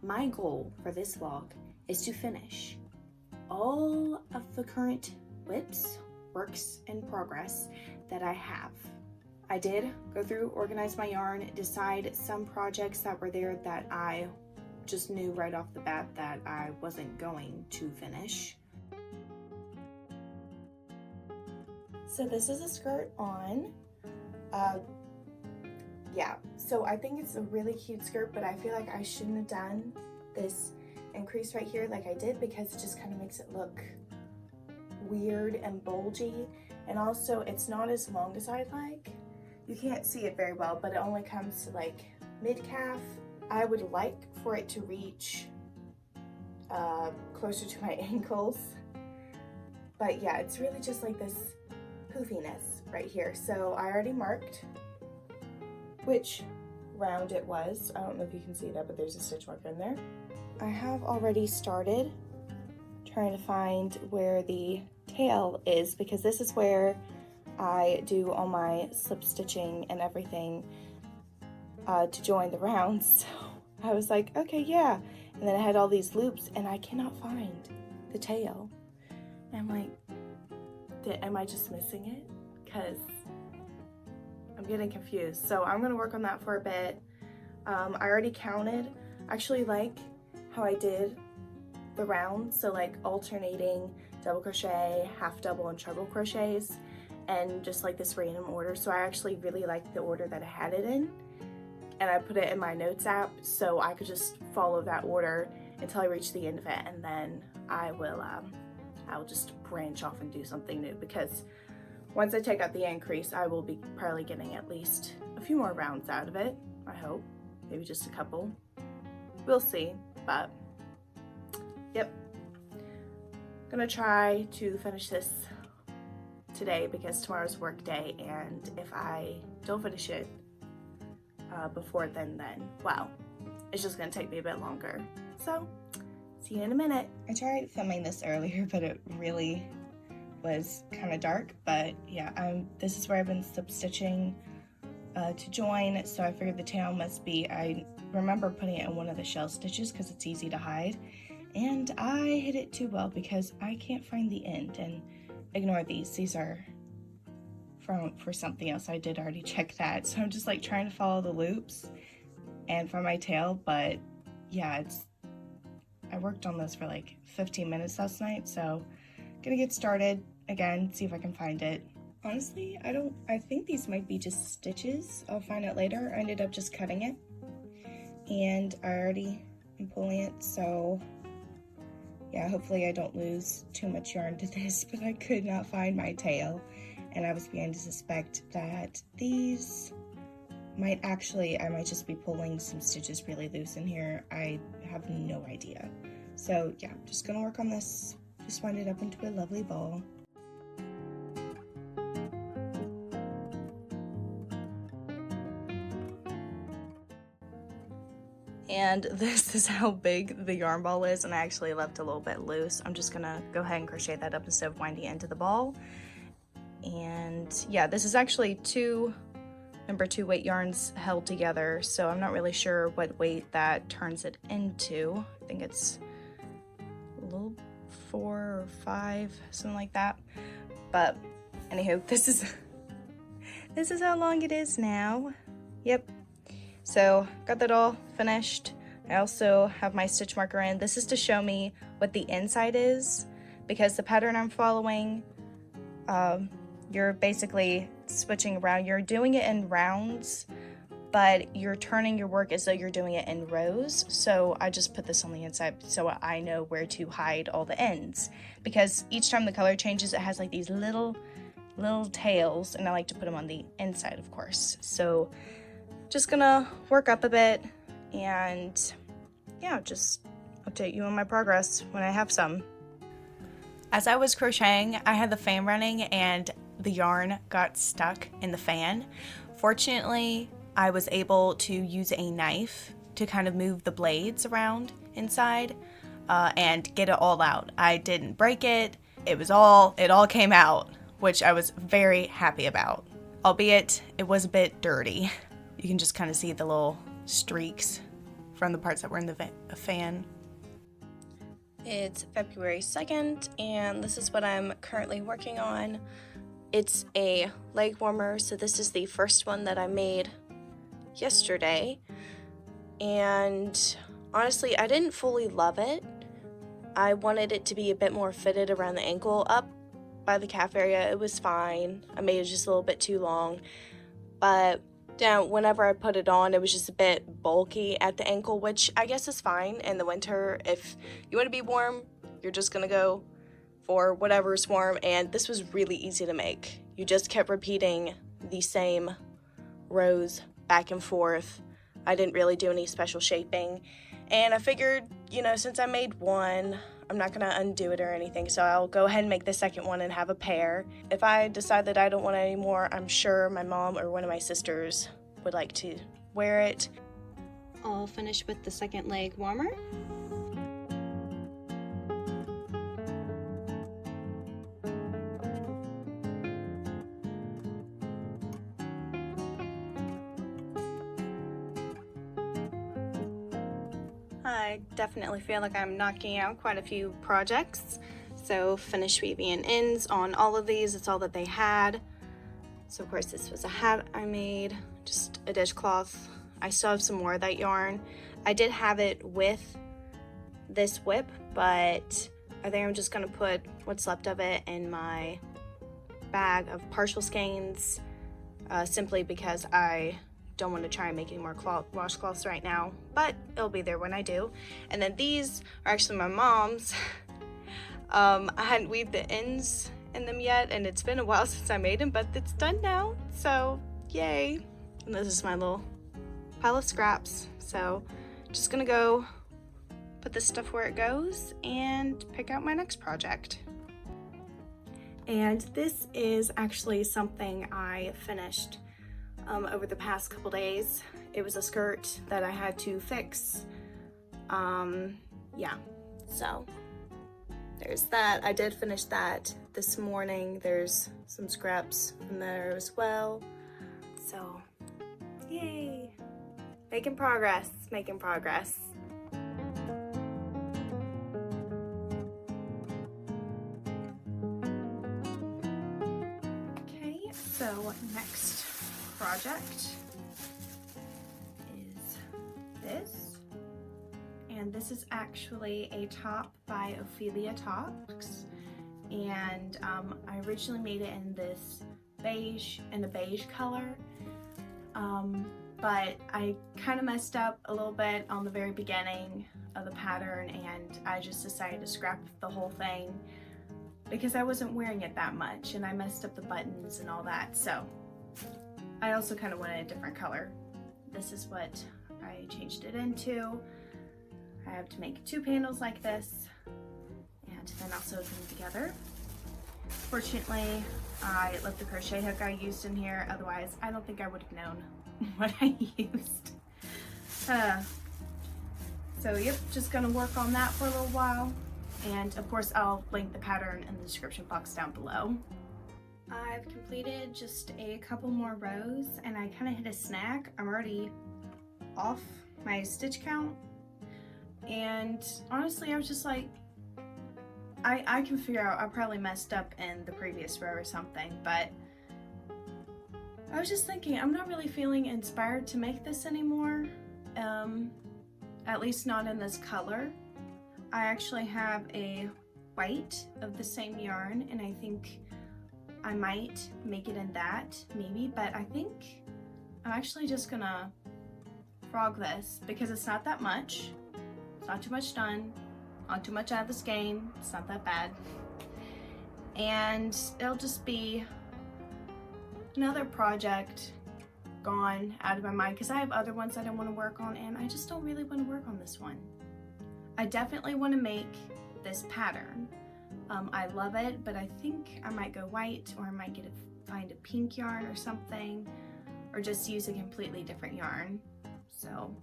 my goal for this vlog is to finish all of the current WIPs, works in progress, that I have. I did go through, organize my yarn, decide some projects that were there that I just knew right off the bat that I wasn't going to finish. So this is a skirt on. Yeah, so I think it's a really cute skirt, but I feel like I shouldn't have done this increase right here like I did, because it just kind of makes it look weird and bulgy. And also it's not as long as I'd like. You can't see it very well, but it only comes to like mid-calf. I would like for it to reach closer to my ankles. But yeah, it's really just like this poofiness right here. So I already marked which round it was. I don't know if you can see that, but there's a stitch marker in there. I have already started trying to find where the tail is, because this is where I do all my slip stitching and everything to join the rounds. So I was like, okay, yeah. And then I had all these loops and I cannot find the tail. And I'm like, am I just missing it? Because I'm getting confused. So I'm gonna work on that for a bit. I already counted. I actually like how I did the rounds, so like alternating double crochet, half double, and treble crochets, and just like this random order. So I actually really like the order that I had it in, and I put it in my notes app so I could just follow that order until I reach the end of it, and then I'll just branch off and do something new, because once I take out the increase, I will be probably getting at least a few more rounds out of it, I hope. Maybe just a couple. We'll see, but yep. Gonna try to finish this today because tomorrow's work day, and if I don't finish it before then, wow, it's just gonna take me a bit longer. So, see you in a minute. I tried filming this earlier, but it really was kind of dark. But yeah, this is where I've been slip stitching to join, so I figured the tail must be, I remember putting it in one of the shell stitches because it's easy to hide, and I hid it too well because I can't find the end. And ignore these are for something else. I did already check that, so I'm just like trying to follow the loops and find my tail. But yeah, I worked on this for like 15 minutes last night, so gonna get started again, see if I can find it. Honestly, I think these might be just stitches. I'll find out later. I ended up just cutting it, and I already am pulling it, so yeah, hopefully I don't lose too much yarn to this. But I could not find my tail, and I was beginning to suspect that these I might just be pulling some stitches really loose in here. I have no idea. So yeah, I'm just gonna work on this, just wind it up into a lovely ball. And this is how big the yarn ball is, and I actually left a little bit loose. I'm just gonna go ahead and crochet that up instead of winding it into the ball. And yeah, this is actually number 2 weight yarns held together, so I'm not really sure what weight that turns it into. I think it's a little 4 or 5, something like that. But anywho, this is how long it is now. Yep. So got that all finished. I also have my stitch marker in. This is to show me what the inside is, because the pattern I'm following, you're basically switching around. You're doing it in rounds, but you're turning your work as though you're doing it in rows. So I just put this on the inside so I know where to hide all the ends, because each time the color changes, it has like these little tails, and I like to put them on the inside, of course. So just gonna work up a bit, and yeah, just update you on my progress when I have some. As I was crocheting, I had the fan running and the yarn got stuck in the fan. Fortunately, I was able to use a knife to kind of move the blades around inside and get it all out. I didn't break it. It all came out, which I was very happy about, albeit it was a bit dirty. You can just kind of see the little streaks from the parts that were in the fan. It's February 2nd, and this is what I'm currently working on. It's a leg warmer, so this is the first one that I made yesterday. And honestly, I didn't fully love it. I wanted it to be a bit more fitted around the ankle. Up by the calf area, it was fine. I made it just a little bit too long. But down whenever I put it on, it was just a bit bulky at the ankle, which I guess is fine in the winter. If you want to be warm, you're just gonna go for whatever's warm, and this was really easy to make. You just kept repeating the same rows back and forth. I didn't really do any special shaping, and I figured, you know, since I made one, I'm not gonna undo it or anything, so I'll go ahead and make the second one and have a pair. If I decide that I don't want it anymore, I'm sure my mom or one of my sisters would like to wear it. I'll finish with the second leg warmer. I definitely feel like I'm knocking out quite a few projects. So finished weaving ends on all of these. It's all that they had. So of course this was a hat I made, just a dishcloth. I still have some more of that yarn. I did have it with this whip, but I think I'm just gonna put what's left of it in my bag of partial skeins, simply because I don't want to try and make any more washcloths right now, but it'll be there when I do. And then these are actually my mom's. I hadn't weaved the ends in them yet, and it's been a while since I made them, but it's done now, so yay. And this is my little pile of scraps, so just gonna go put this stuff where it goes and pick out my next project. And this is actually something I finished over the past couple days. It was a skirt that I had to fix. Yeah, so there's that. I did finish that this morning. There's some scraps in there as well. So, yay! Making progress, making progress. Okay, so next project is this, and this is actually a top by Ophelia Tops, and I originally made it in this beige, in a beige color, but I kind of messed up a little bit on the very beginning of the pattern, and I just decided to scrap the whole thing because I wasn't wearing it that much, and I messed up the buttons and all that. So I also kind of wanted a different color. This is what I changed it into. I have to make 2 panels like this, and then I'll sew them together. Fortunately, I left the crochet hook I used in here, otherwise I don't think I would have known what I used. So yep, just gonna work on that for a little while, and of course I'll link the pattern in the description box down below. I've completed just a couple more rows, and I kind of hit a snag. I'm already off my stitch count, and honestly I was just like, I can figure out I probably messed up in the previous row or something, but I was just thinking I'm not really feeling inspired to make this anymore, at least not in this color. I actually have a white of the same yarn, and I think I might make it in that, maybe, but I think I'm actually just gonna frog this because it's not that much. It's not too much done, not too much out of the skein. It's not that bad. And it'll just be another project gone out of my mind because I have other ones that I want to work on, and I just don't really want to work on this one. I definitely want to make this pattern. I love it, but I think I might go white, or I might find a pink yarn or something, or just use a completely different yarn. So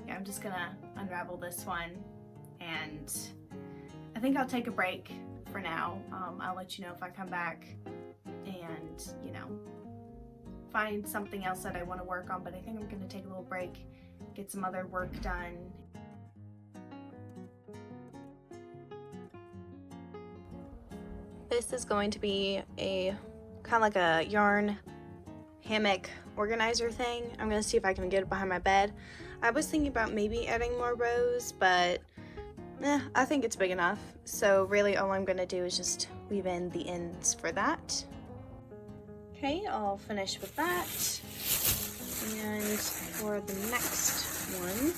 yeah, I'm just gonna unravel this one, and I think I'll take a break for now. I'll let you know if I come back and, you know, find something else that I want to work on, but I think I'm gonna take a little break get some other work done. This is going to be a kind of like a yarn hammock organizer thing. I'm gonna see if I can get it behind my bed. I was thinking about maybe adding more rows, but I think it's big enough. So really all I'm gonna do is just weave in the ends for that. Okay, I'll finish with that. And for the next one,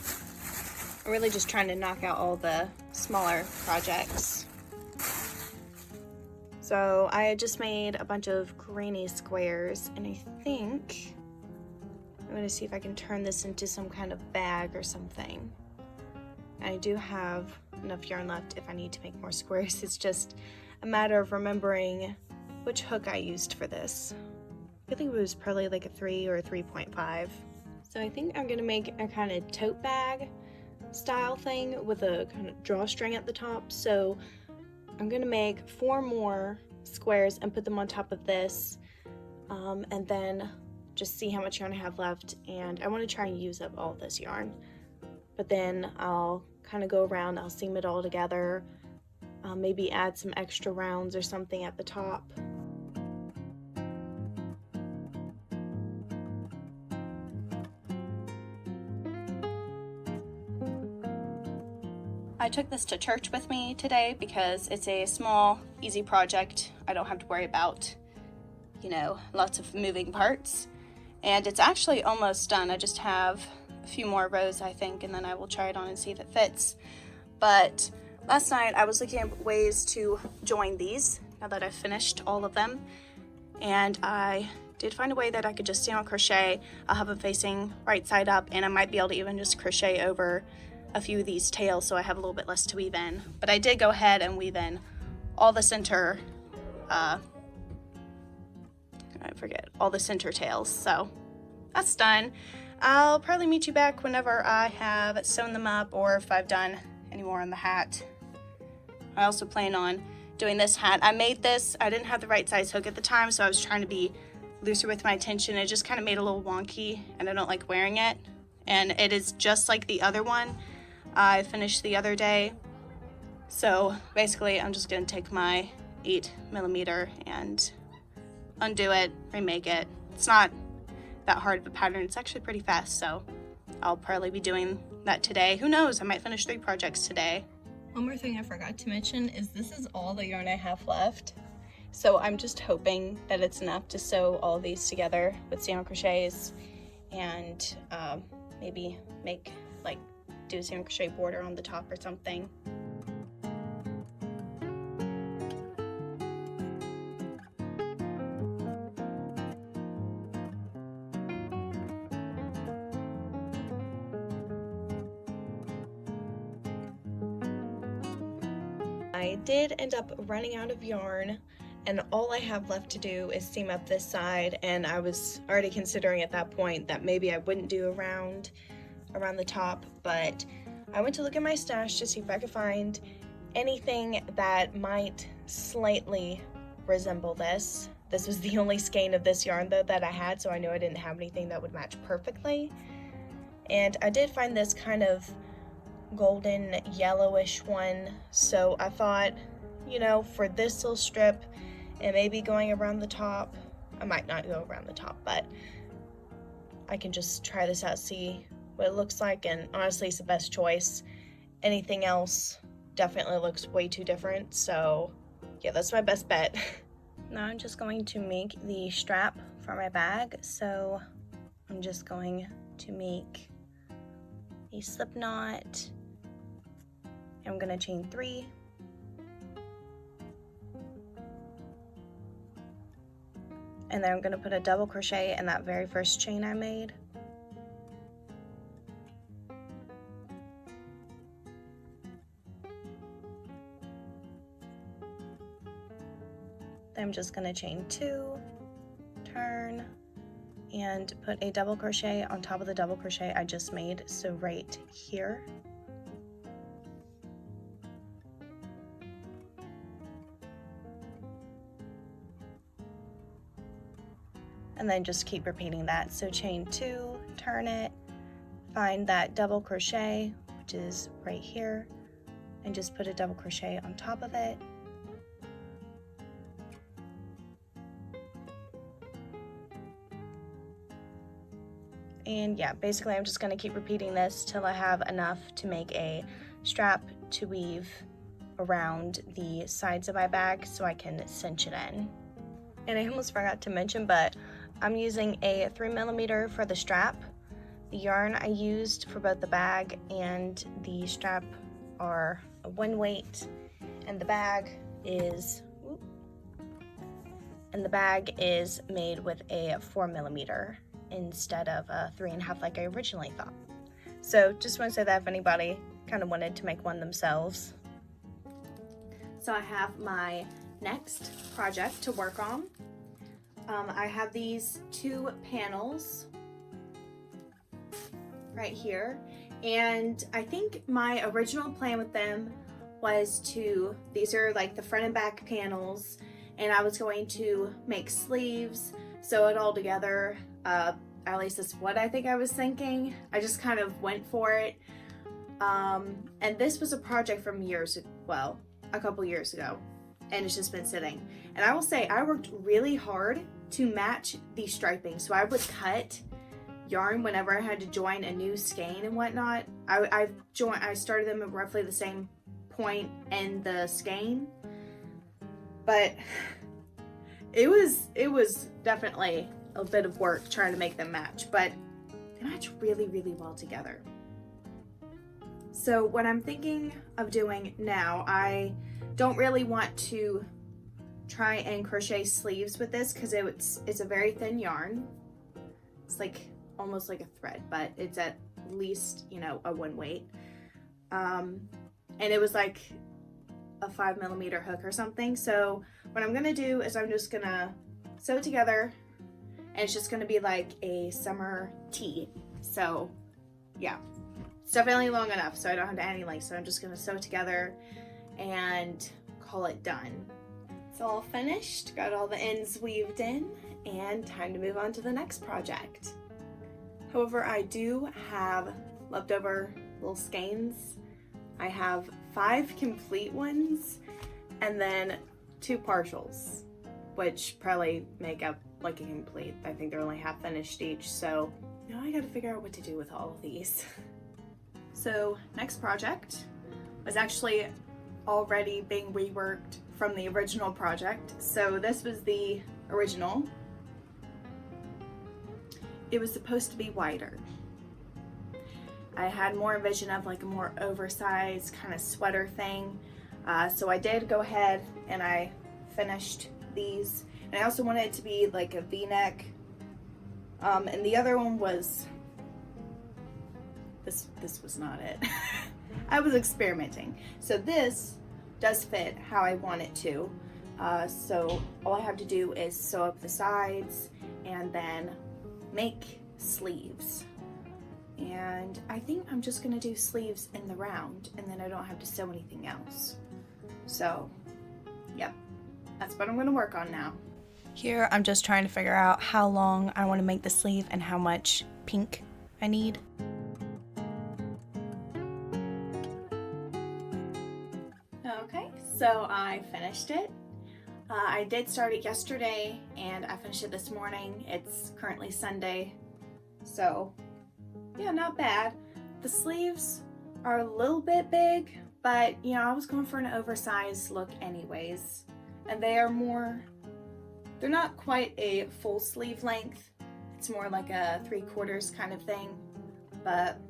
I'm really just trying to knock out all the smaller projects. So I had just made a bunch of granny squares, and I think I'm gonna see if I can turn this into some kind of bag or something. I do have enough yarn left if I need to make more squares. It's just a matter of remembering which hook I used for this. I think it was probably like a 3 or a 3.5. So I think I'm gonna make a kind of tote bag style thing with a kind of drawstring at the top. So I'm gonna make 4 more squares and put them on top of this, and then just see how much yarn I have left. And I want to try and use up all this yarn, but then I'll kind of go around, I'll seam it all together, maybe add some extra rounds or something at the top. I took this to church with me today because it's a small, easy project. I don't have to worry about, you know, lots of moving parts. And it's actually almost done. I just have a few more rows, I think, and then I will try it on and see if it fits. But last night I was looking at ways to join these now that I've finished all of them. And I did find a way that I could just single crochet. I'll have it facing right side up, and I might be able to even just crochet over a few of these tails so I have a little bit less to weave in. But I did go ahead and weave in all the center, all the center tails. So that's done. I'll probably meet you back whenever I have sewn them up or if I've done any more on the hat. I also plan on doing this hat. I made this, I didn't have the right size hook at the time, so I was trying to be looser with my tension. It just kind of made it a little wonky and I don't like wearing it. And it is just like the other one I finished the other day. So basically I'm just gonna take my 8mm and undo it, remake it. It's not that hard of a pattern, it's actually pretty fast, so I'll probably be doing that today. Who knows, I might finish 3 projects today. One more thing I forgot to mention is this is all the yarn I have left. So I'm just hoping that it's enough to sew all these together with single crochets and maybe make do a single crochet border on the top or something. I did end up running out of yarn, and all I have left to do is seam up this side, and I was already considering at that point that maybe I wouldn't do around the top, but I went to look at my stash to see if I could find anything that might slightly resemble this. This was the only skein of this yarn though that I had, so I knew I didn't have anything that would match perfectly. And I did find this kind of golden yellowish one, so I thought, you know, for this little strip and maybe going around the top, I might not go around the top, but I can just try this out, see what it looks like, and honestly it's the best choice. Anything else definitely looks way too different, so yeah, that's my best bet. Now I'm just going to make the strap for my bag, so I'm just going to make a slip knot. I'm gonna chain 3. And then I'm gonna put a double crochet in that very first chain I made. Then I'm just gonna chain 2, turn, and put a double crochet on top of the double crochet I just made, so right here. And then just keep repeating that. So chain 2, turn it, find that double crochet, which is right here, and just put a double crochet on top of it. And yeah, basically I'm just going to keep repeating this till I have enough to make a strap to weave around the sides of my bag so I can cinch it in. And I almost forgot to mention, but I'm using a 3mm for the strap. The yarn I used for both the bag and the strap are a 1 weight, and the bag is made with a 4mm instead of a 3.5 like I originally thought. So just want to say that if anybody kind of wanted to make one themselves. So I have my next project to work on. I have these 2 panels right here, and I think my original plan with them was these are like the front and back panels, and I was going to make sleeves, sew it all together. At least that's what I think I was thinking. I just kind of went for it. And this was a project from a couple years ago, and it's just been sitting. And I will say I worked really hard to match the striping. So I would cut yarn whenever I had to join a new skein and whatnot. I started them at roughly the same point in the skein, but it was definitely a bit of work trying to make them match, but they match really, really well together. So what I'm thinking of doing now, I don't really want to try and crochet sleeves with this because it's a very thin yarn. It's like almost like a thread, but it's at least, you know, a 1 weight. And it was like a 5mm hook or something. So what I'm gonna do is I'm just gonna sew it together, and it's just gonna be like a summer tee. So yeah, it's definitely long enough so I don't have to add any length. So I'm just gonna sew it together and call it done. It's all finished, got all the ends weaved in, and time to move on to the next project. However, I do have leftover little skeins. I have 5 complete ones and then 2 partials, which probably make up like a complete. I think they're only half finished each, so now I gotta figure out what to do with all of these. So next project was actually already being reworked from the original project. So this was the original. It was supposed to be wider. I had more vision of like a more oversized kind of sweater thing. So I did go ahead and I finished these. And I also wanted it to be like a V-neck. And the other one was, this was not it. I was experimenting. So this does fit how I want it to. So all I have to do is sew up the sides and then make sleeves. And I think I'm just gonna do sleeves in the round, and then I don't have to sew anything else. So yep, that's what I'm gonna work on now. Here I'm just trying to figure out how long I want to make the sleeve and how much pink I need. Okay, so I finished it. I did start it yesterday and I finished it this morning. It's currently Sunday, so yeah, not bad. The sleeves are a little bit big, but you know, I was going for an oversized look anyways. And they are more, they're not quite a full sleeve length. It's more like a 3/4 kind of thing, but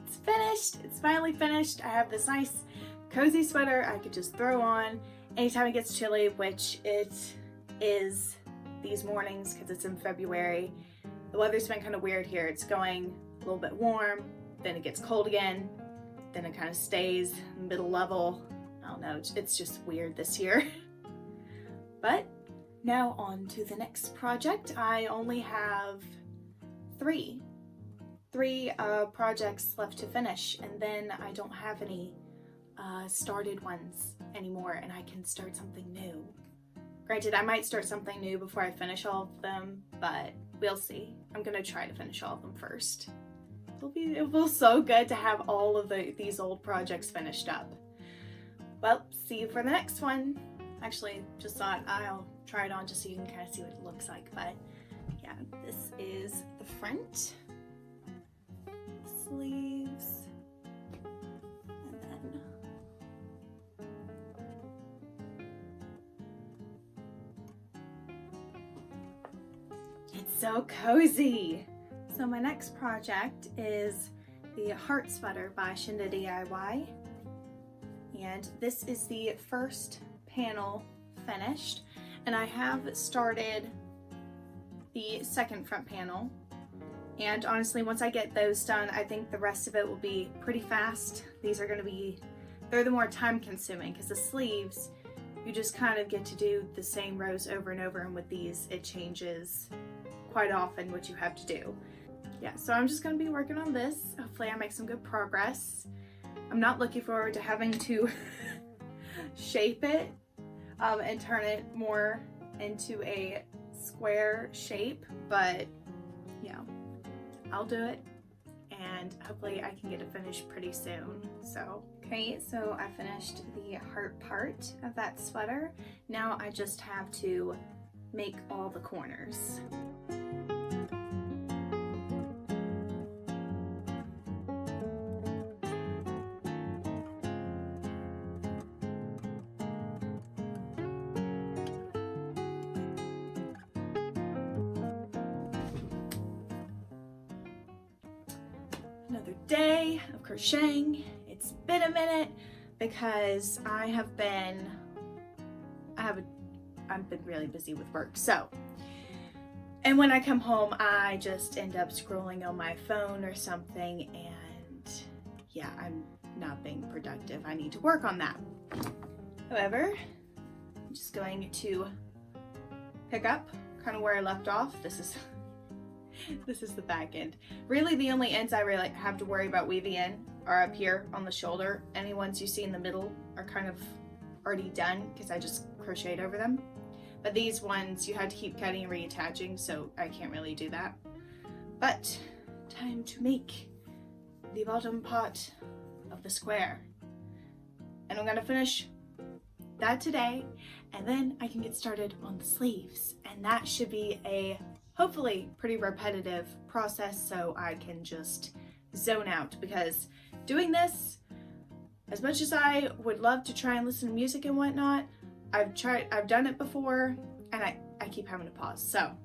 it's finished. It's finally finished. I have this nice cozy sweater I could just throw on anytime it gets chilly, which it is these mornings because it's in February. The weather's been kind of weird here. It's going a little bit warm, then it gets cold again, then it kind of stays middle level. I don't know, it's just weird this year. But now on to the next project. I only have three projects left to finish, and then I don't have any started ones anymore, and I can start something new. Granted, I might start something new before I finish all of them, but we'll see. I'm gonna try to finish all of them first. it feels so good to have all of these old projects finished up. Well, see you for the next one. Actually, just thought I'll try it on just so you can kind of see what it looks like. But yeah, this is the front, sleeves, and then it's so cozy. So my next project is the Heart Sweater by Shinda DIY. And this is the first panel finished. And I have started the second front panel. And honestly, once I get those done, I think the rest of it will be pretty fast. These are they're the more time consuming, because the sleeves, you just kind of get to do the same rows over and over. And with these, it changes quite often what you have to do. Yeah, so I'm just going to be working on this. Hopefully I make some good progress. I'm not looking forward to having to shape it and turn it more into a square shape, but yeah, I'll do it, and hopefully I can get it finished pretty soon. So, okay, so I finished the heart part of that sweater. Now I just have to make all the corners. Another day of crocheting. It's been a minute because I've been really busy with work. So, and when I come home, I just end up scrolling on my phone or something, and yeah, I'm not being productive. I need to work on that. However, I'm just going to pick up kind of where I left off. This is the back end. Really, the only ends I really have to worry about weaving in are up here on the shoulder. Any ones you see in the middle are kind of already done because I just crocheted over them. But these ones you had to keep cutting and reattaching, so I can't really do that. But time to make the bottom part of the square. And I'm gonna finish that today, and then I can get started on the sleeves. And that should be a hopefully pretty repetitive process, so I can just zone out, because doing this, as much as I would love to try and listen to music and whatnot, I've done it before, and I keep having to pause. So I'm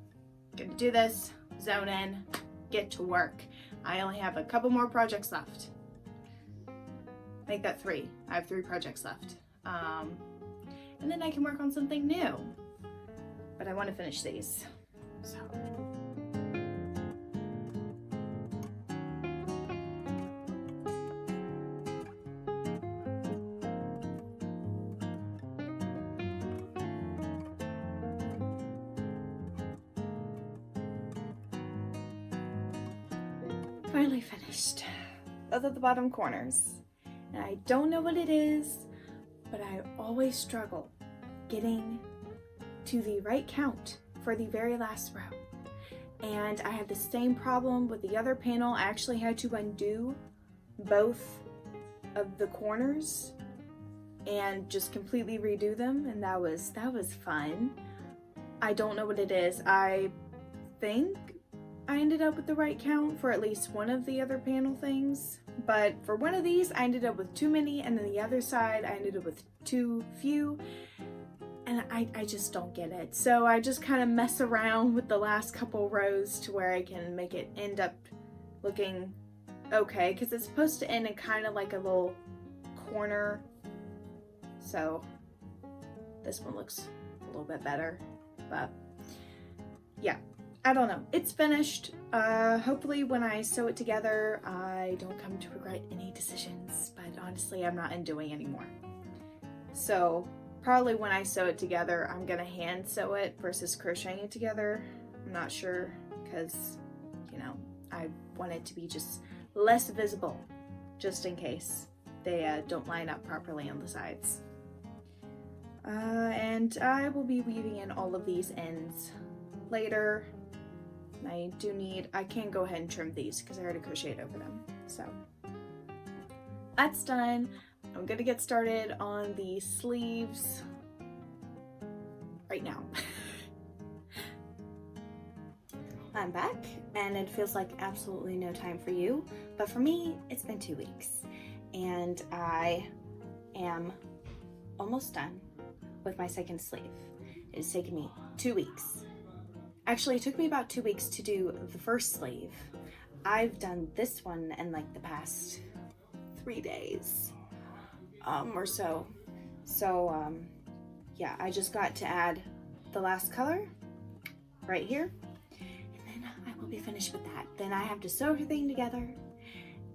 gonna do this, zone in, get to work. I only have a couple more projects left. Make that 3. I have 3 projects left. And then I can work on something new. But I want to finish these. So. Finally finished. Those are the bottom corners. And I don't know what it is, but I always struggle getting to the right count for the very last row. And I had the same problem with the other panel. I actually had to undo both of the corners and just completely redo them, and that was fun. I don't know what it is. I think I ended up with the right count for at least one of the other panel things, but for one of these I ended up with too many, and then the other side I ended up with too few, and I just don't get it. So I just kind of mess around with the last couple rows to where I can make it end up looking okay, because it's supposed to end in kind of like a little corner. So this one looks a little bit better, but yeah, I don't know. It's finished. Hopefully when I sew it together, I don't come to regret any decisions, but honestly, I'm not undoing anymore. So probably when I sew it together, I'm gonna hand sew it versus crocheting it together. I'm not sure, because, you know, I want it to be just less visible, just in case they don't line up properly on the sides. And I will be weaving in all of these ends later. And I can go ahead and trim these because I already crocheted over them. So that's done. I'm gonna get started on the sleeves right now. I'm back, and it feels like absolutely no time for you, but for me, it's been 2 weeks, and I am almost done with my second sleeve. It's taken me 2 weeks. Actually, it took me about 2 weeks to do the first sleeve. I've done this one in like the past 3 days or so. So yeah, I just got to add the last color right here, and then I will be finished with that. Then I have to sew everything together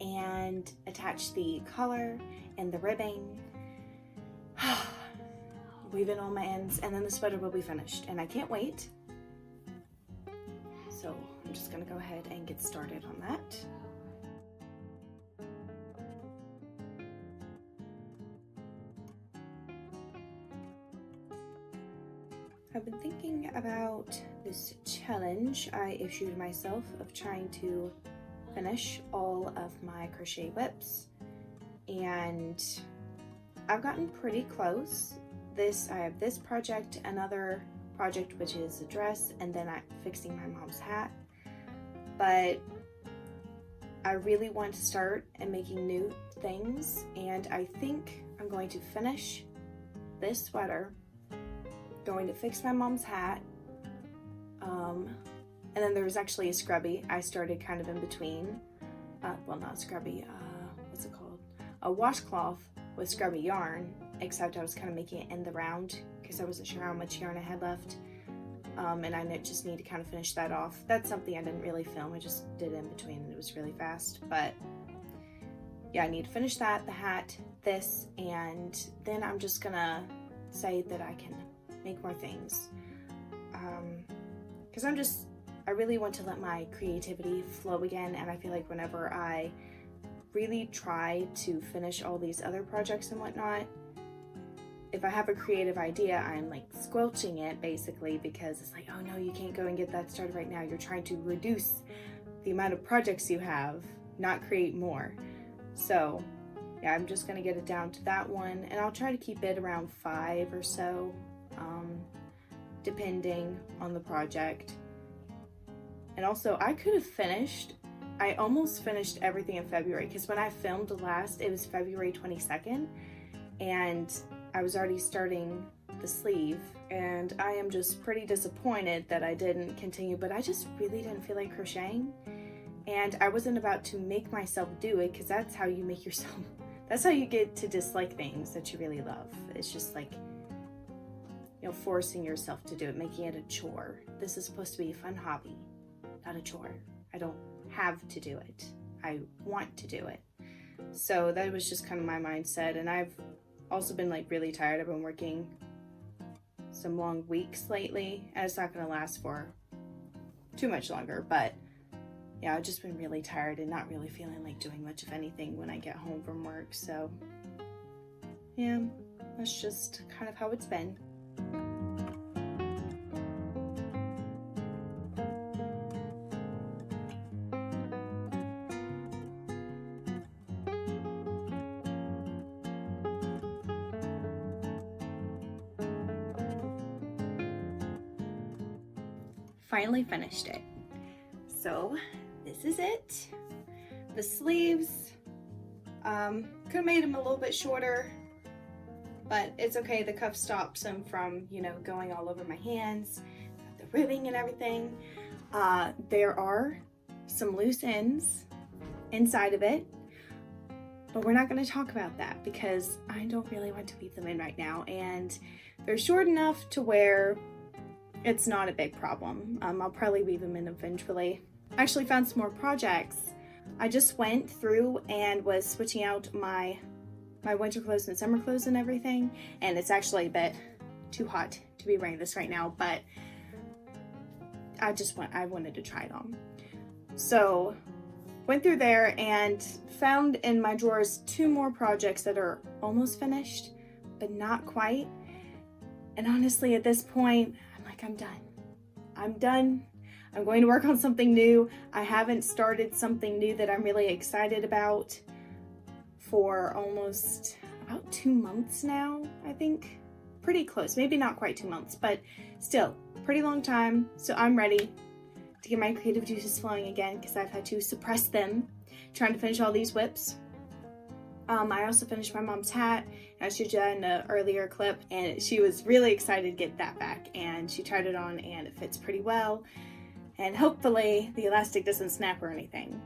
and attach the collar and the ribbing, weave in all my ends, and then the sweater will be finished, and I can't wait. So I'm just gonna go ahead and get started on that. I've been thinking about this challenge I issued myself of trying to finish all of my crochet whips, and I've gotten pretty close. I have this project, another project which is a dress, and then I'm fixing my mom's hat. But I really want to start and making new things, and I think I'm going to finish this sweater, going to fix my mom's hat, and then there was actually a scrubby I started kind of in between. Well, not scrubby, what's it called? A washcloth with scrubby yarn, except I was kind of making it in the round because I wasn't sure how much yarn I had left. And I just need to kind of finish that off. That's something I didn't really film, I just did it in between and it was really fast. But yeah, I need to finish that, the hat, this, and then I'm just gonna say that I can make more things. Because I really want to let my creativity flow again, and I feel like whenever I really try to finish all these other projects and whatnot, if I have a creative idea, I'm like squelching it basically, because it's like, oh no, you can't go and get that started right now. You're trying to reduce the amount of projects you have, not create more. So yeah, I'm just gonna get it down to that one, and I'll try to keep it around 5 or so, depending on the project. And also, I almost finished everything in February, because when I filmed last, it was February 22nd, and I was already starting the sleeve, and I am just pretty disappointed that I didn't continue, but I just really didn't feel like crocheting, and I wasn't about to make myself do it, because that's how you make yourself, that's how you get to dislike things that you really love. It's just like, you know, forcing yourself to do it, making it a chore. This is supposed to be a fun hobby, not a chore. I don't have to do it. I want to do it. So that was just kind of my mindset, and I've also been like really tired. I've been working some long weeks lately, and it's not going to last for too much longer, but yeah, I've just been really tired and not really feeling like doing much of anything when I get home from work. So yeah, that's just kind of how it's been. Finally finished it. So this is it. The sleeves, could have made them a little bit shorter, but it's okay. The cuff stops them from, you know, going all over my hands, the ribbing and everything. There are some loose ends inside of it, but we're not going to talk about that because I don't really want to weave them in right now, and they're short enough to where it's not a big problem. I'll probably weave them in eventually. I actually found some more projects. I just went through and was switching out my winter clothes and summer clothes and everything, and it's actually a bit too hot to be wearing this right now, but I wanted to try it on. So went through there and found in my drawers 2 more projects that are almost finished, but not quite. And honestly, at this point, I'm done. I'm done. I'm going to work on something new. I haven't started something new that I'm really excited about for almost about 2 months now, I think. Pretty close, maybe not quite 2 months, but still, pretty long time. So I'm ready to get my creative juices flowing again because I've had to suppress them trying to finish all these whips. I also finished my mom's hat. I showed you that in an earlier clip, and she was really excited to get that back, and she tried it on and it fits pretty well, and hopefully the elastic doesn't snap or anything.